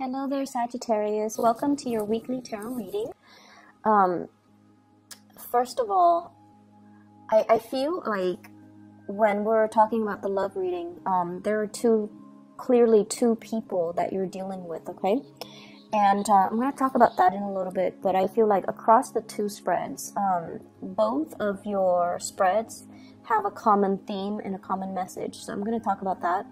Hello there, Sagittarius. Welcome to your weekly tarot reading. Um, First of all, I feel like when we're talking about the love reading, there are clearly two people that you're dealing with, okay? And I'm going to talk about that in a little bit, but I feel like across the two spreads, both of your spreads have a common theme and a common message. So I'm going to talk about that.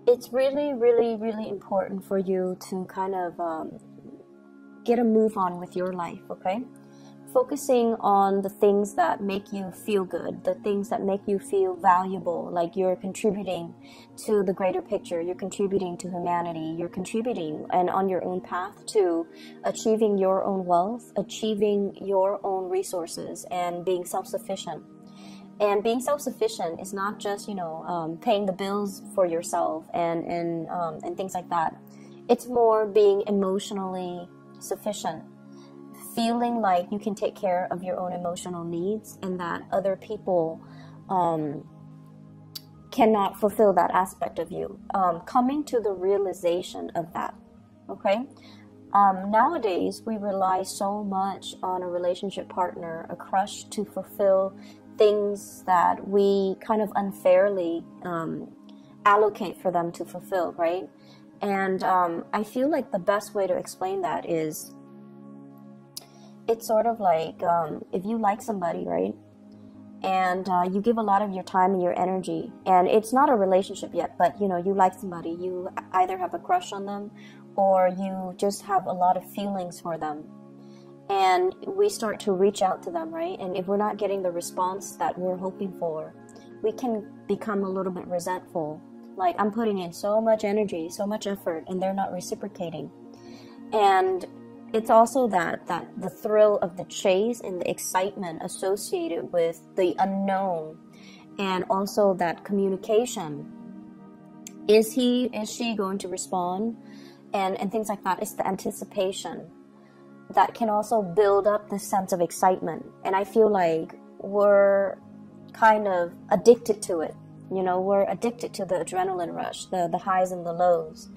It's really, really, really important for you to kind of get a move on with your life, okay? Focusing on the things that make you feel good, the things that make you feel valuable, like you're contributing to the greater picture, you're contributing to humanity, you're contributing and on your own path to achieving your own wealth, achieving your own resources, and being self-sufficient. And being self-sufficient is not just, paying the bills for yourself and things like that. It's more being emotionally sufficient, feeling like you can take care of your own emotional needs and that other people cannot fulfill that aspect of you. Coming to the realization of that, okay? Nowadays, we rely so much on a relationship partner, a crush, to fulfill things that we kind of unfairly allocate for them to fulfill, right? And I feel like the best way to explain that is, it's sort of like if you like somebody, right? And you give a lot of your time and your energy, and it's not a relationship yet, but you like somebody, you either have a crush on them or you just have a lot of feelings for them. And we start to reach out to them, right? And if we're not getting the response that we're hoping for, we can become a little bit resentful. Like, I'm putting in so much energy, so much effort, and they're not reciprocating. And it's also that the thrill of the chase and the excitement associated with the unknown, and also that communication. Is she going to respond? And things like that. It's the anticipation that can also build up this sense of excitement. And I feel like we're kind of addicted to it. We're addicted to the adrenaline rush, the highs and the lows.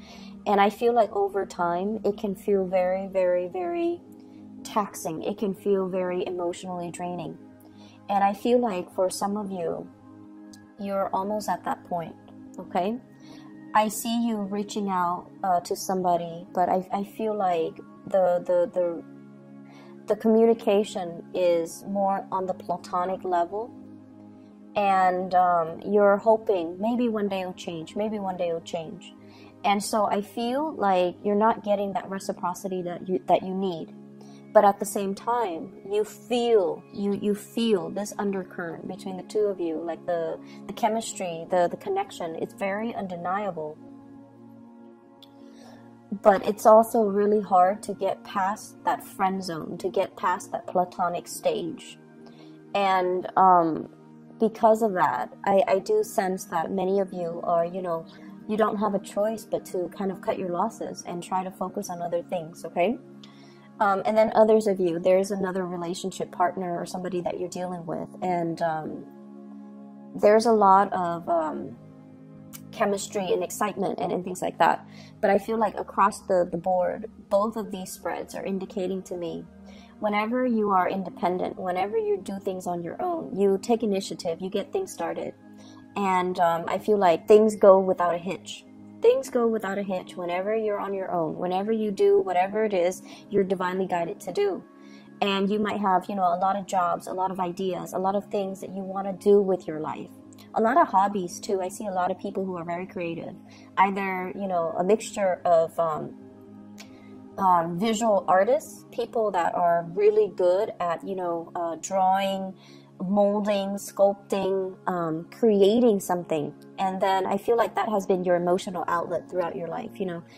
And I feel like over time, it can feel very, very, very taxing. It can feel very emotionally draining. And I feel like for some of you, you're almost at that point, okay? I see you reaching out to somebody, but I feel like the communication is more on the platonic level, and you're hoping maybe one day it'll change, and so I feel like you're not getting that reciprocity that you need. But at the same time, you feel this undercurrent between the two of you, like the chemistry, the connection. It's very undeniable. But it's also really hard to get past that friend zone, to get past that platonic stage. And because of that, I do sense that many of you are, you don't have a choice but to kind of cut your losses and try to focus on other things, okay? And then others of you, there's another relationship partner or somebody that you're dealing with, and there's a lot of chemistry and excitement and things like that. But I feel like across the board, both of these spreads are indicating to me, whenever you are independent, whenever you do things on your own, you take initiative, you get things started, and I feel like things go without a hitch. Things go without a hitch whenever you're on your own. Whenever you do whatever it is you're divinely guided to do. And you might have, a lot of jobs, a lot of ideas, a lot of things that you want to do with your life. A lot of hobbies too. I see a lot of people who are very creative. Either, a mixture of visual artists, people that are really good at, drawing, molding, sculpting, creating something. And then I feel like that has been your emotional outlet throughout your life.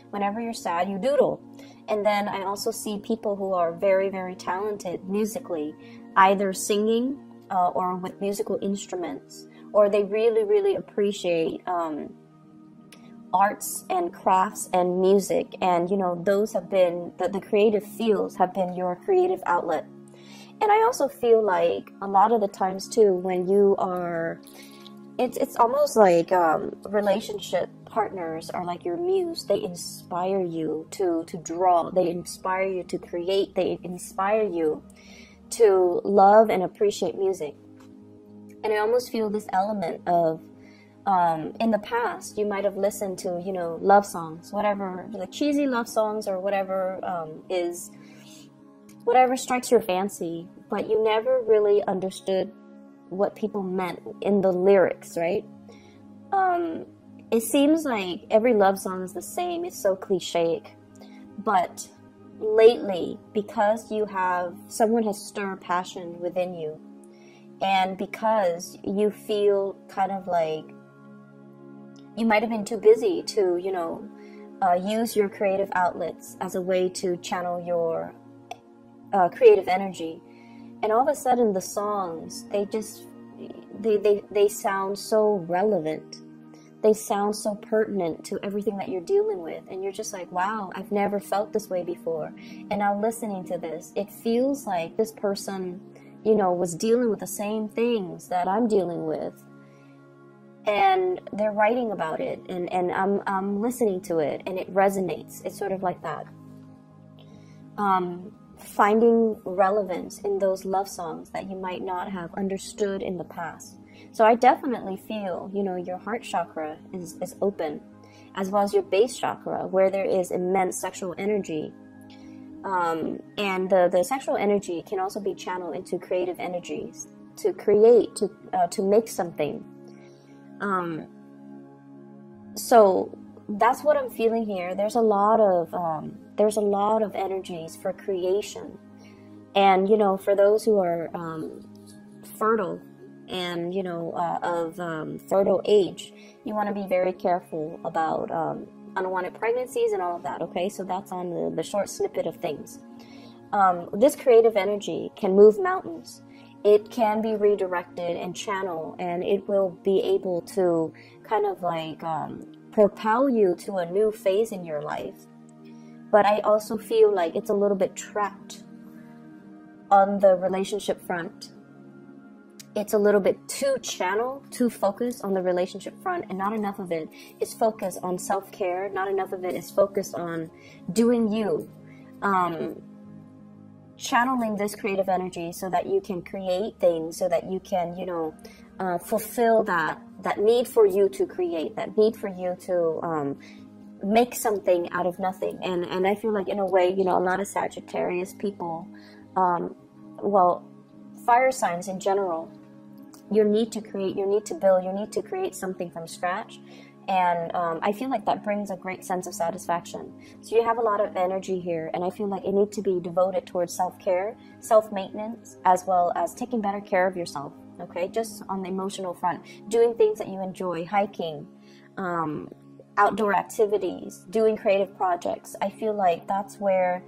Whenever you're sad, you doodle. And then I also see people who are very, very talented musically, either singing or with musical instruments, or they really, really appreciate arts and crafts and music. And, those have been, the creative fields have been your creative outlet. And I also feel like a lot of the times too, when you are it's almost like relationship partners are like your muse. They inspire you to draw. They inspire you to create. They inspire you to love and appreciate music. And I almost feel this element of in the past, you might have listened to, you know, love songs, whatever, the cheesy love songs or whatever whatever strikes your fancy, but you never really understood what people meant in the lyrics, right? It seems like every love song is the same. It's so cliche. But lately, because someone has stirred passion within you, and because you feel kind of like you might have been too busy to, you know, use your creative outlets as a way to channel your creative energy. And all of a sudden the songs, they sound so relevant. They sound so pertinent to everything that you're dealing with. And you're just like, wow, I've never felt this way before. And now listening to this, it feels like this person, you know, was dealing with the same things that I'm dealing with. And they're writing about it, and I'm listening to it, and it resonates. It's sort of like that. Finding relevance in those love songs that you might not have understood in the past. So I definitely feel, you know, your heart chakra is open, as well as your base chakra, where there is immense sexual energy. And the sexual energy can also be channeled into creative energies, to create, to make something. So that's what I'm feeling here. There's a lot of energies for creation. And, you know, for those who are, fertile and, you know, of, fertile age, you want to be very careful about, unwanted pregnancies and all of that. Okay. So that's on the short snippet of things. This creative energy can move mountains. It can be redirected and channeled, and it will be able to kind of like propel you to a new phase in your life. But I also feel like it's a little bit trapped on the relationship front. It's a little bit too channeled, too focused on the relationship front, and not enough of it is focused on self-care. Not enough of it is focused on doing you. Channeling this creative energy so that you can create things, so that you can, you know, fulfill that need for you to create, that need for you to make something out of nothing. And I feel like, in a way, you know, a lot of Sagittarius people, well, fire signs in general, your need to create, your need to build, your need to create something from scratch. And I feel like that brings a great sense of satisfaction. So you have a lot of energy here, and I feel like it needs to be devoted towards self-care, self-maintenance, as well as taking better care of yourself, okay? Just on the emotional front, doing things that you enjoy, hiking, outdoor activities, doing creative projects. I feel like that's where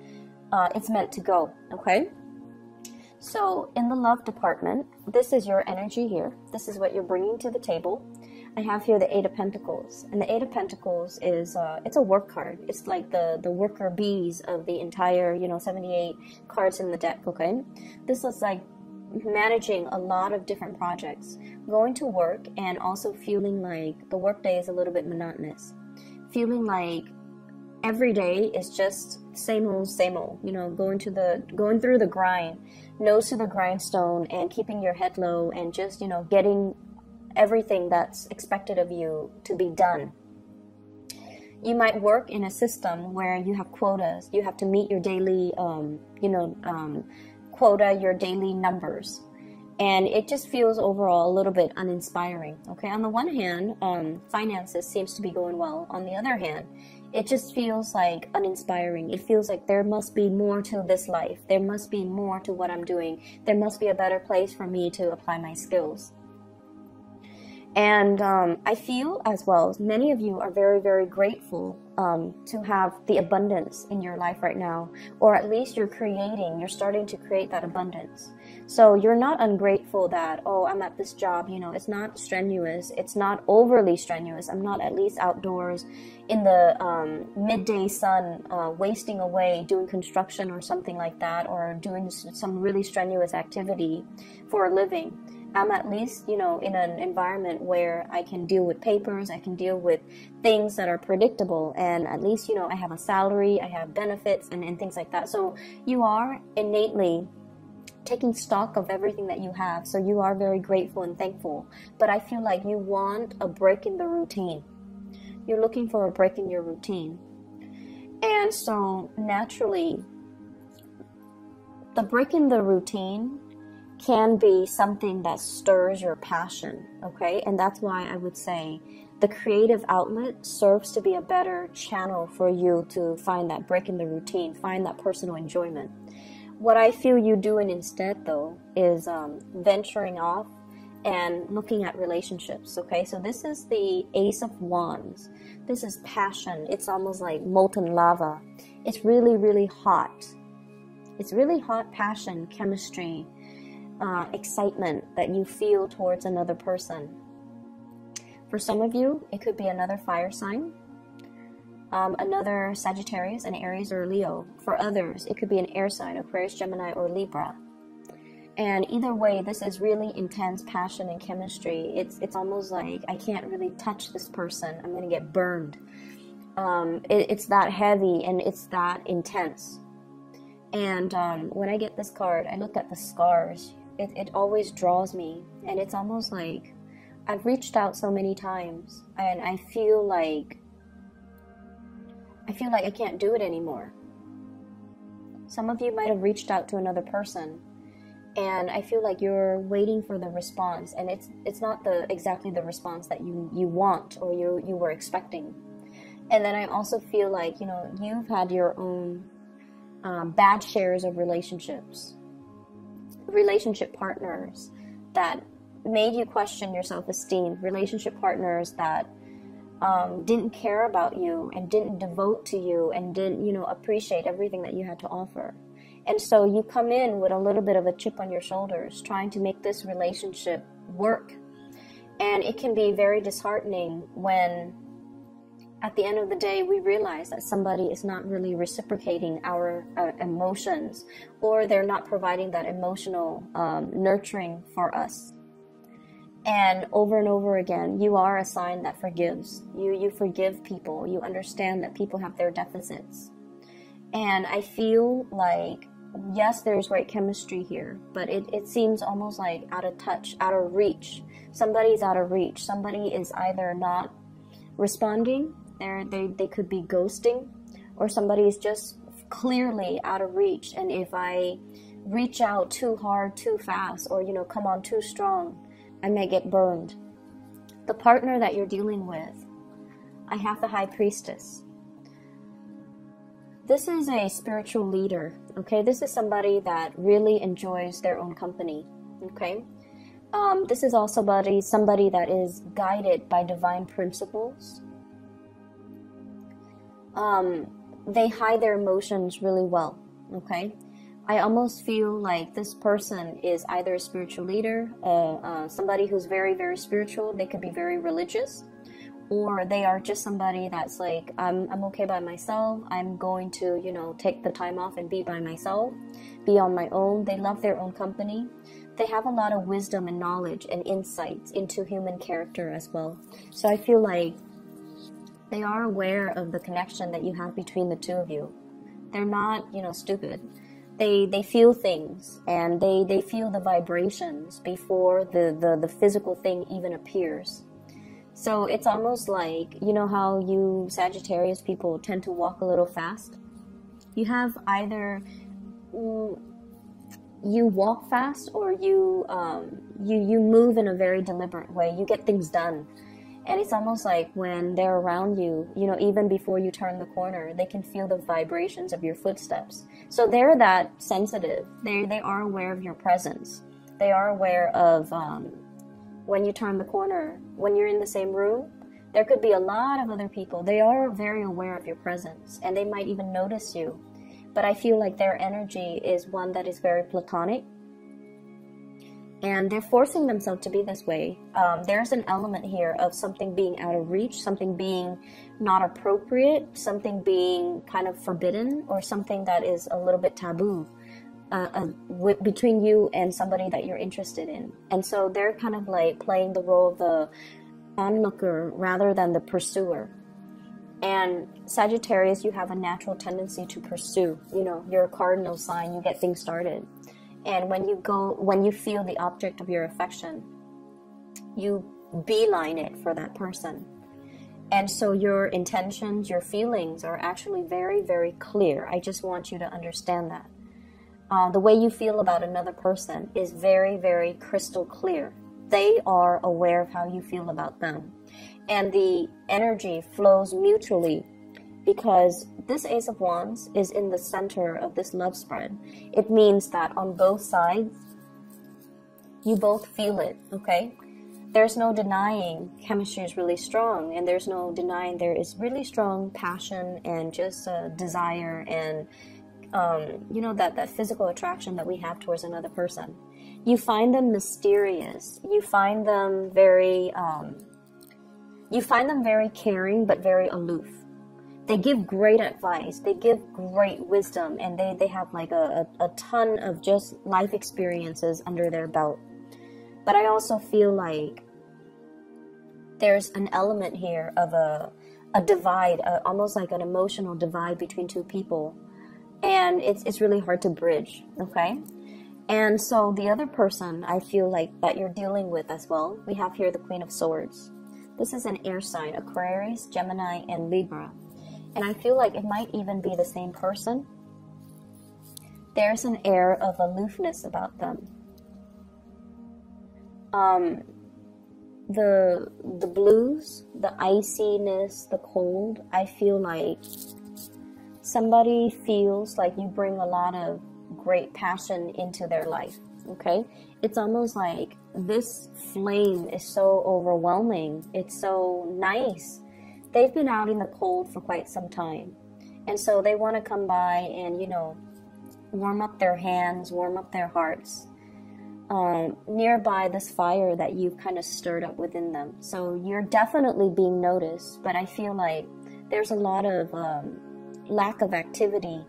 it's meant to go, okay? So in the love department, this is your energy here. This is what you're bringing to the table. I have here the Eight of Pentacles, and the Eight of Pentacles is it's a work card. It's like the worker bees of the entire, you know, 78 cards in the deck. Okay, this is like managing a lot of different projects, going to work, and also feeling like the workday is a little bit monotonous, feeling like every day is just same old, you know, going through the grind, nose to the grindstone, and keeping your head low, and just, you know, getting everything that's expected of you to be done. You might work in a system where you have quotas. You have to meet your daily, quota, your daily numbers. And it just feels overall a little bit uninspiring. Okay, on the one hand, finances seems to be going well. On the other hand, it just feels like uninspiring. It feels like there must be more to this life. There must be more to what I'm doing. There must be a better place for me to apply my skills. And I feel as well, many of you are very, very grateful to have the abundance in your life right now, or at least you're starting to create that abundance. So you're not ungrateful that, oh, I'm at this job, you know, it's not strenuous, it's not overly strenuous, I'm not at least outdoors in the midday sun wasting away doing construction or something like that, or doing some really strenuous activity for a living. I'm at least, you know, in an environment where I can deal with papers, I can deal with things that are predictable, and at least, you know, I have a salary, I have benefits, and things like that. So you are innately taking stock of everything that you have. So you are very grateful and thankful. But I feel like you want a break in the routine. You're looking for a break in your routine. And so naturally, the break in the routine can be something that stirs your passion, okay? And that's why I would say the creative outlet serves to be a better channel for you to find that break in the routine, find that personal enjoyment. What I feel you doing instead, though, is venturing off and looking at relationships, okay? So this is the Ace of Wands. This is passion. It's almost like molten lava. It's really, really hot. It's really hot passion, chemistry, excitement that you feel towards another person. For some of you, it could be another fire sign, another Sagittarius, an Aries, or Leo. For others, it could be an air sign, Aquarius, Gemini, or Libra. And either way, this is really intense passion and chemistry. It's almost like I can't really touch this person. I'm going to get burned. It's that heavy and it's that intense. And when I get this card, I look at the scars. It always draws me, and it's almost like I've reached out so many times, and I feel like I can't do it anymore. Some of you might have reached out to another person, and I feel like you're waiting for the response, and it's not exactly the response that you want or you were expecting. And then I also feel like, you know, you've had your own bad shares of relationships, relationship partners that made you question your self-esteem, relationship partners that didn't care about you and didn't devote to you and didn't, you know, appreciate everything that you had to offer. And so you come in with a little bit of a chip on your shoulders, trying to make this relationship work. And it can be very disheartening when at the end of the day, we realize that somebody is not really reciprocating our emotions, or they're not providing that emotional nurturing for us. And over again, you are a sign that forgives. You forgive people. You understand that people have their deficits. And I feel like, yes, there's great chemistry here, but it seems almost like out of touch, out of reach. Somebody's out of reach. Somebody is either not responding, they could be ghosting, or somebody is just clearly out of reach. And if I reach out too hard, too fast, or, you know, come on too strong, I may get burned. The partner that you're dealing with, I have the High Priestess. This is a spiritual leader, okay? This is somebody that really enjoys their own company, okay? This is also somebody that is guided by divine principles. They hide their emotions really well, okay? I almost feel like this person is either a spiritual leader, somebody who's very, very spiritual. They could be very religious, or they are just somebody that's like, I'm okay by myself. I'm going to, you know, take the time off and be by myself, be on my own. They love their own company. They have a lot of wisdom and knowledge and insights into human character as well. So I feel like they are aware of the connection that you have between the two of you. They're not, you know, stupid. They feel things, and they feel the vibrations before the physical thing even appears. So it's almost like, you know how you Sagittarius people tend to walk a little fast? You have either you walk fast, or you move in a very deliberate way. You get things done. And it's almost like when they're around you, you know, even before you turn the corner, they can feel the vibrations of your footsteps. So they're that sensitive. They are aware of your presence. They are aware of when you turn the corner, when you're in the same room, there could be a lot of other people. They are very aware of your presence, and they might even notice you. But I feel like their energy is one that is very platonic. And they're forcing themselves to be this way. There's an element here of something being out of reach, something being not appropriate, something being kind of forbidden, or something that is a little bit taboo. between you and somebody that you're interested in. And so they're kind of like playing the role of the onlooker rather than the pursuer. And Sagittarius, you have a natural tendency to pursue. You know, you're a cardinal sign, you get things started. And when you feel the object of your affection, you beeline it for that person. And so your intentions, your feelings are actually very, very clear. I just want you to understand that. The way you feel about another person is very, very crystal clear. They are aware of how you feel about them. And the energy flows mutually, because this Ace of Wands is in the center of this love spread. It means that on both sides, you both feel it, okay? There's no denying chemistry is really strong, and there's no denying there is really strong passion and just desire and, you know, that physical attraction that we have towards another person. You find them mysterious. You find them very caring, but very aloof. They give great advice. They give great wisdom, and they have like a ton of just life experiences under their belt. But I also feel like there's an element here of a divide, almost like an emotional divide between two people. And it's really hard to bridge, okay? And so the other person I feel like that you're dealing with as well, we have here the Queen of Swords. This is an air sign, Aquarius, Gemini, and Libra. And I feel like it might even be the same person. There's an air of aloofness about them. The blues, the iciness, the cold, I feel like somebody feels like you bring a lot of great passion into their life, okay? It's almost like this flame is so overwhelming. It's so nice. They've been out in the cold for quite some time. And so they want to come by and, you know, warm up their hands, warm up their hearts, nearby this fire that you've kind of stirred up within them. So you're definitely being noticed, but I feel like there's a lot of lack of activity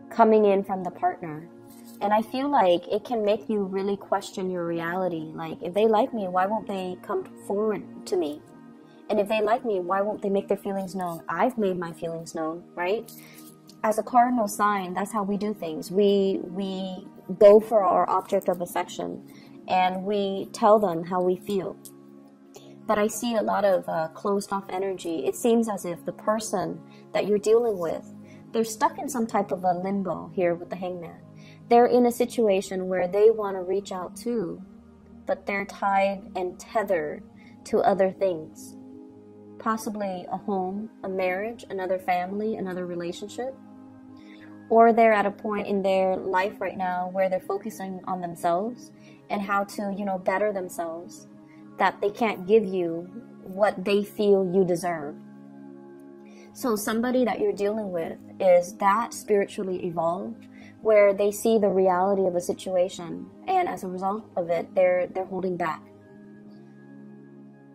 coming in from the partner. And I feel like it can make you really question your reality. Like, if they like me, why won't they come forward to me? And if they like me, why won't they make their feelings known? I've made my feelings known, right? As a cardinal sign, that's how we do things. We go for our object of affection, and we tell them how we feel. But I see a lot of closed off energy. It seems as if the person that you're dealing with, they're stuck in some type of a limbo here with the Hangman. They're in a situation where they want to reach out too, but they're tied and tethered to other things. Possibly a home, a marriage, another family, another relationship. Or they're at a point in their life right now where they're focusing on themselves and how to, you know, better themselves, that they can't give you what they feel you deserve. So somebody that you're dealing with is that spiritually evolved, where they see the reality of a situation, and as a result of it, they're holding back.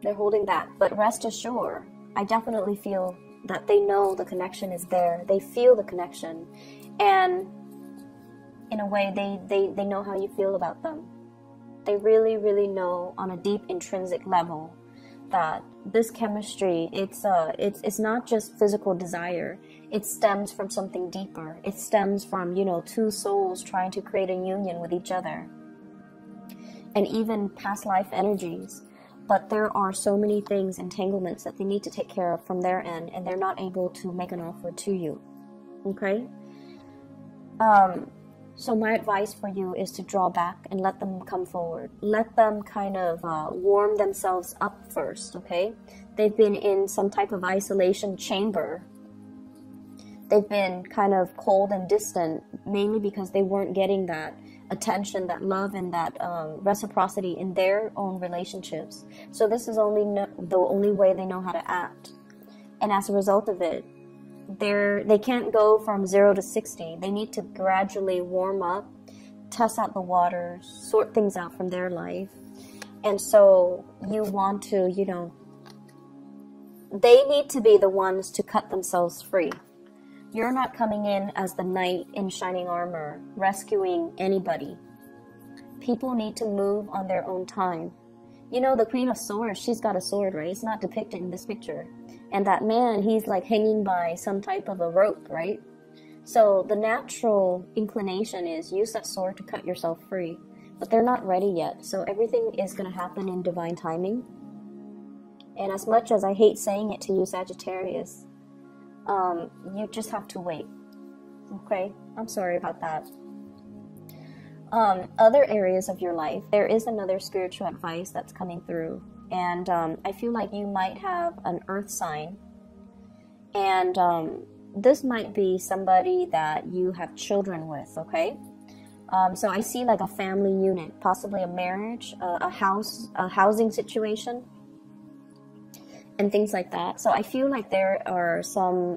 They're holding back. But rest assured, I definitely feel that they know the connection is there. They feel the connection. And in a way, they know how you feel about them. They really, really know on a deep intrinsic level that this chemistry, it's not just physical desire. It stems from something deeper. It stems from, you know, two souls trying to create a union with each other. And even past life energies. But there are so many things, entanglements that they need to take care of from their end, and they're not able to make an offer to you. Okay? So my advice for you is to draw back and let them come forward. Let them kind of warm themselves up first, okay? They've been in some type of isolation chamber. They've been kind of cold and distant, mainly because they weren't getting that attention, that love, and that reciprocity in their own relationships. So this is the only way they know how to act. And as a result of it, they can't go from 0 to 60. They need to gradually warm up, test out the waters, sort things out from their life. And so you want to, you know, they need to be the ones to cut themselves free. You're not coming in as the knight in shining armor, rescuing anybody. People need to move on their own time. You know, the Queen of Swords, she's got a sword, right? It's not depicted in this picture. And that man, he's like hanging by some type of a rope, right? So the natural inclination is use that sword to cut yourself free. But they're not ready yet. So everything is going to happen in divine timing. And as much as I hate saying it to you, Sagittarius, you just have to wait. Okay? I'm sorry about that. Other areas of your life, there is another spiritual advice that's coming through. And I feel like you might have an earth sign. And this might be somebody that you have children with, okay? So I see like a family unit, possibly a marriage, a housing situation, and things like that. So I feel like there are some,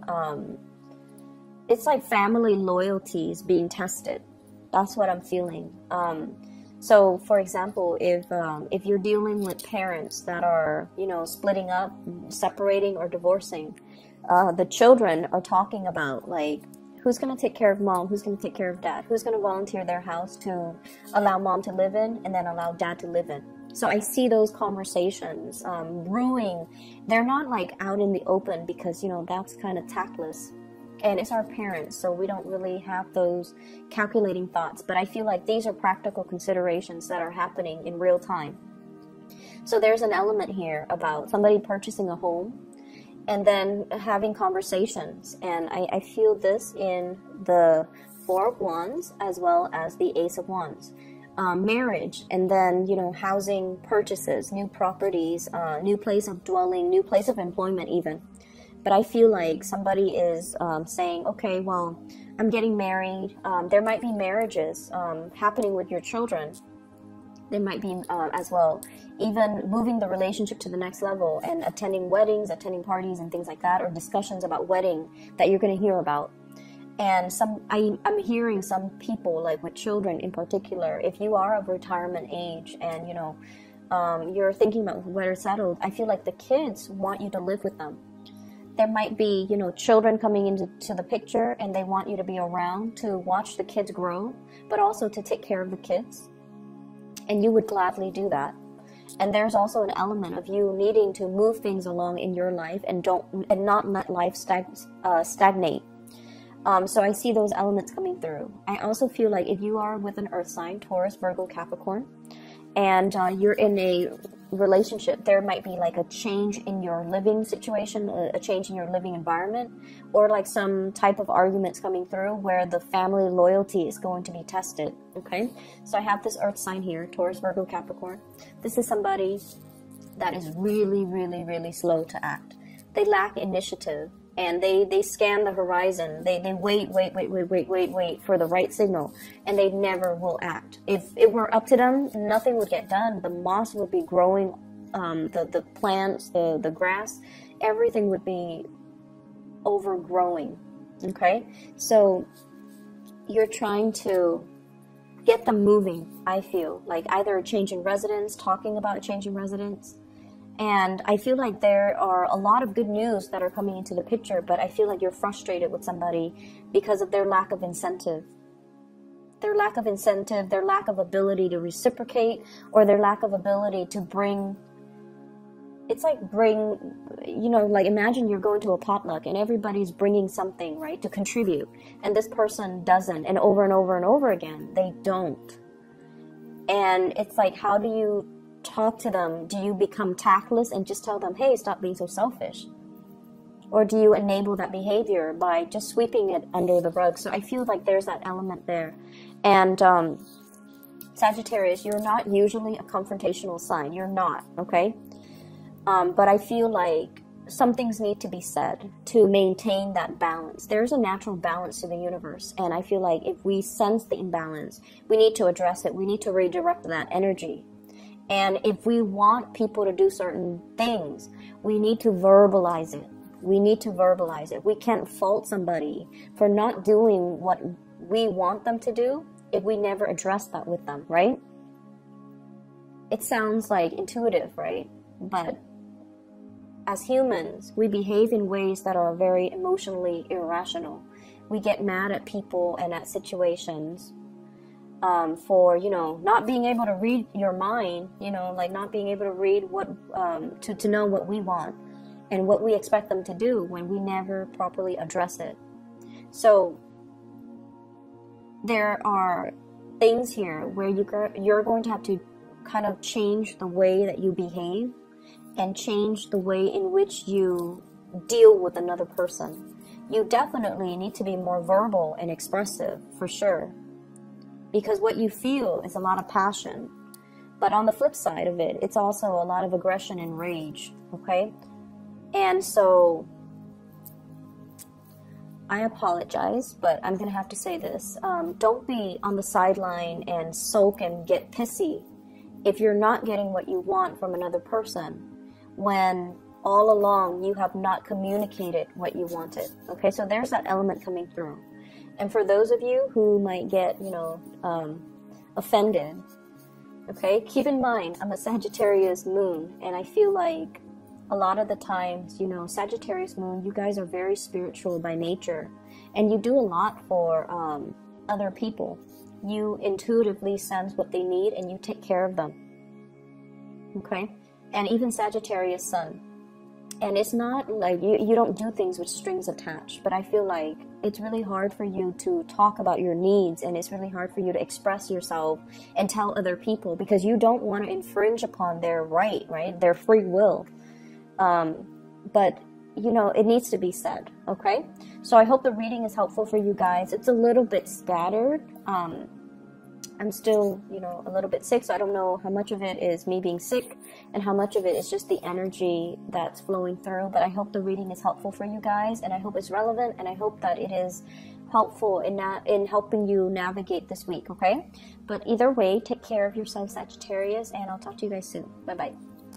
it's like family loyalties being tested. That's what I'm feeling. So for example, if you're dealing with parents that are, you know, splitting up, separating, or divorcing, the children are talking about like, who's going to take care of mom? Who's going to take care of dad? Who's going to volunteer their house to allow mom to live in and then allow dad to live in? So I see those conversations brewing. They're not like out in the open because, you know, that's kind of tactless. And it's our parents, so we don't really have those calculating thoughts. But I feel like these are practical considerations that are happening in real time. So there's an element here about somebody purchasing a home and then having conversations. And I feel this in the Four of Wands as well as the Ace of Wands. Marriage, and then, you know, housing purchases, new properties, new place of dwelling, new place of employment even. But I feel like somebody is saying, okay, well, I'm getting married. There might be marriages happening with your children. There might be as well, even moving the relationship to the next level and attending weddings, attending parties and things like that, or discussions about wedding that you're going to hear about. And I'm hearing some people, like with children in particular, if you are of retirement age and, you know, you're thinking about where it's settled, I feel like the kids want you to live with them. There might be, you know, children coming into the picture and they want you to be around to watch the kids grow, but also to take care of the kids. And you would gladly do that. And there's also an element of you needing to move things along in your life and not let life stagnate. So I see those elements coming through. I also feel like if you are with an earth sign, Taurus, Virgo, Capricorn, and you're in a relationship, there might be like a change in your living situation, a change in your living environment, or like some type of arguments coming through where the family loyalty is going to be tested, okay? So I have this earth sign here, Taurus, Virgo, Capricorn. This is somebody that is really, really, really slow to act. They lack initiative. And they scan the horizon. They wait for the right signal. And they never will act. If it were up to them, nothing would get done. The moss would be growing, the plants, the grass, everything would be overgrowing. Okay? So you're trying to get them moving, I feel. Like either a change in residence, talking about a change in residence. And I feel like there are a lot of good news that are coming into the picture, but I feel like you're frustrated with somebody because of their lack of incentive. Their lack of incentive, their lack of ability to reciprocate, or their lack of ability to bring, you know, like imagine you're going to a potluck and everybody's bringing something, right, to contribute. And this person doesn't, and over and over and over again, they don't. And it's like, how do you talk to them? Do you become tactless and just tell them, hey, stop being so selfish? Or do you enable that behavior by just sweeping it under the rug? So I feel like there's that element there. And Sagittarius, you're not usually a confrontational sign. You're not, okay? But I feel like some things need to be said to maintain that balance. There's a natural balance to the universe. And I feel like if we sense the imbalance, we need to address it. We need to redirect that energy. And if we want people to do certain things, we need to verbalize it. We need to verbalize it. We can't fault somebody for not doing what we want them to do if we never address that with them, right? It sounds like intuitive, right? But as humans, we behave in ways that are very emotionally irrational. we get mad at people and at situations for, you know, not being able to read your mind, you know, like not being able to read what, to know what we want and what we expect them to do when we never properly address it. So there are things here where you're going to have to kind of change the way that you behave and change the way in which you deal with another person. You definitely need to be more verbal and expressive, for sure, because what you feel is a lot of passion. But on the flip side of it, it's also a lot of aggression and rage, okay? And so I apologize, but I'm going to have to say this. Don't be on the sideline and sulk and get pissy if you're not getting what you want from another person when all along you have not communicated what you wanted. Okay, so there's that element coming through. And for those of you who might get, you know, offended, okay, keep in mind, I'm a Sagittarius moon, and I feel like a lot of the times, you know, Sagittarius moon, you guys are very spiritual by nature, and you do a lot for other people. You intuitively sense what they need, and you take care of them, okay? And even Sagittarius sun. And it's not like you don't do things with strings attached, but I feel like it's really hard for you to talk about your needs, and it's really hard for you to express yourself and tell other people because you don't want to infringe upon their right, their free will. But, you know, it needs to be said, okay? So I hope the reading is helpful for you guys. It's a little bit scattered. I'm still, you know, a little bit sick, so I don't know how much of it is me being sick and how much of it is just the energy that's flowing through. But I hope the reading is helpful for you guys, and I hope it's relevant, and I hope that it is helpful in helping you navigate this week, okay? But either way, take care of yourself, Sagittarius, and I'll talk to you guys soon. Bye-bye.